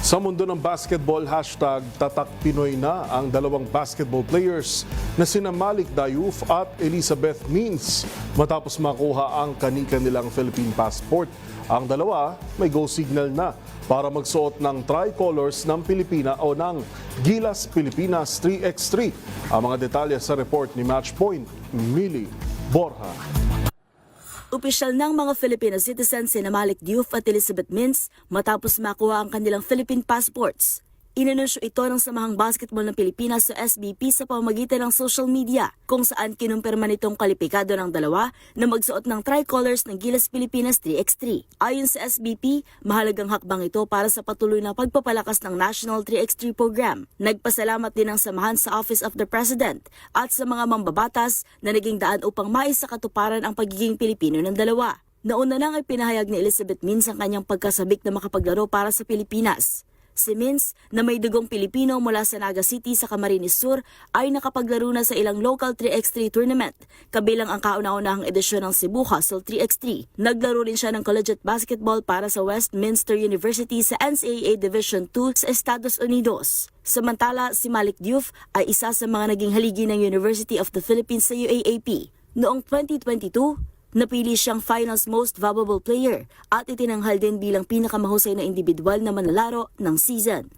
Sa mundo ng basketball, hashtag Tatak Pinoy na ang dalawang basketball players na sina Malik Dayuf at Elizabeth Means matapos makuha ang kani-kanilang Philippine passport. Ang dalawa may go signal na para magsuot ng tricolors ng Pilipina o ng Gilas Pilipinas 3x3. Ang mga detalye sa report ni Matchpoint, Millie Borja. Opisyal ng mga Filipino citizens sina Malik Dayuf at Elizabeth Means matapos makuha ang kanilang Philippine passports. Inanunsyo ito ng Samahang Basketball ng Pilipinas sa SBP sa pamamagitan ng social media kung saan kinumpirma nitong kalipikado ng dalawa na magsuot ng tricolors ng Gilas Pilipinas 3x3. Ayon sa SBP, mahalagang hakbang ito para sa patuloy na pagpapalakas ng National 3x3 program. Nagpasalamat din ang samahan sa Office of the President at sa mga mambabatas na naging daan upang maisakatuparan ang pagiging Pilipino ng dalawa. Nauna nang ipinahayag ni Elizabeth Means ang kanyang pagkasabik na makapaglaro para sa Pilipinas. Si Means, na may dugong Pilipino mula sa Naga City sa Camarines Sur, ay nakapaglaro na sa ilang local 3x3 tournament, kabilang ang kauna-unahang edisyon ng Cebu Hustle 3x3. Naglaro rin siya ng collegiate basketball para sa Westminster University sa NCAA Division II sa Estados Unidos. Samantala, si Malik Dayuf ay isa sa mga naging haligi ng University of the Philippines sa UAAP. Noong 2022, napili siyang Finals Most Valuable Player at itinanghal din bilang pinakamahusay na individual na manlalaro ng season.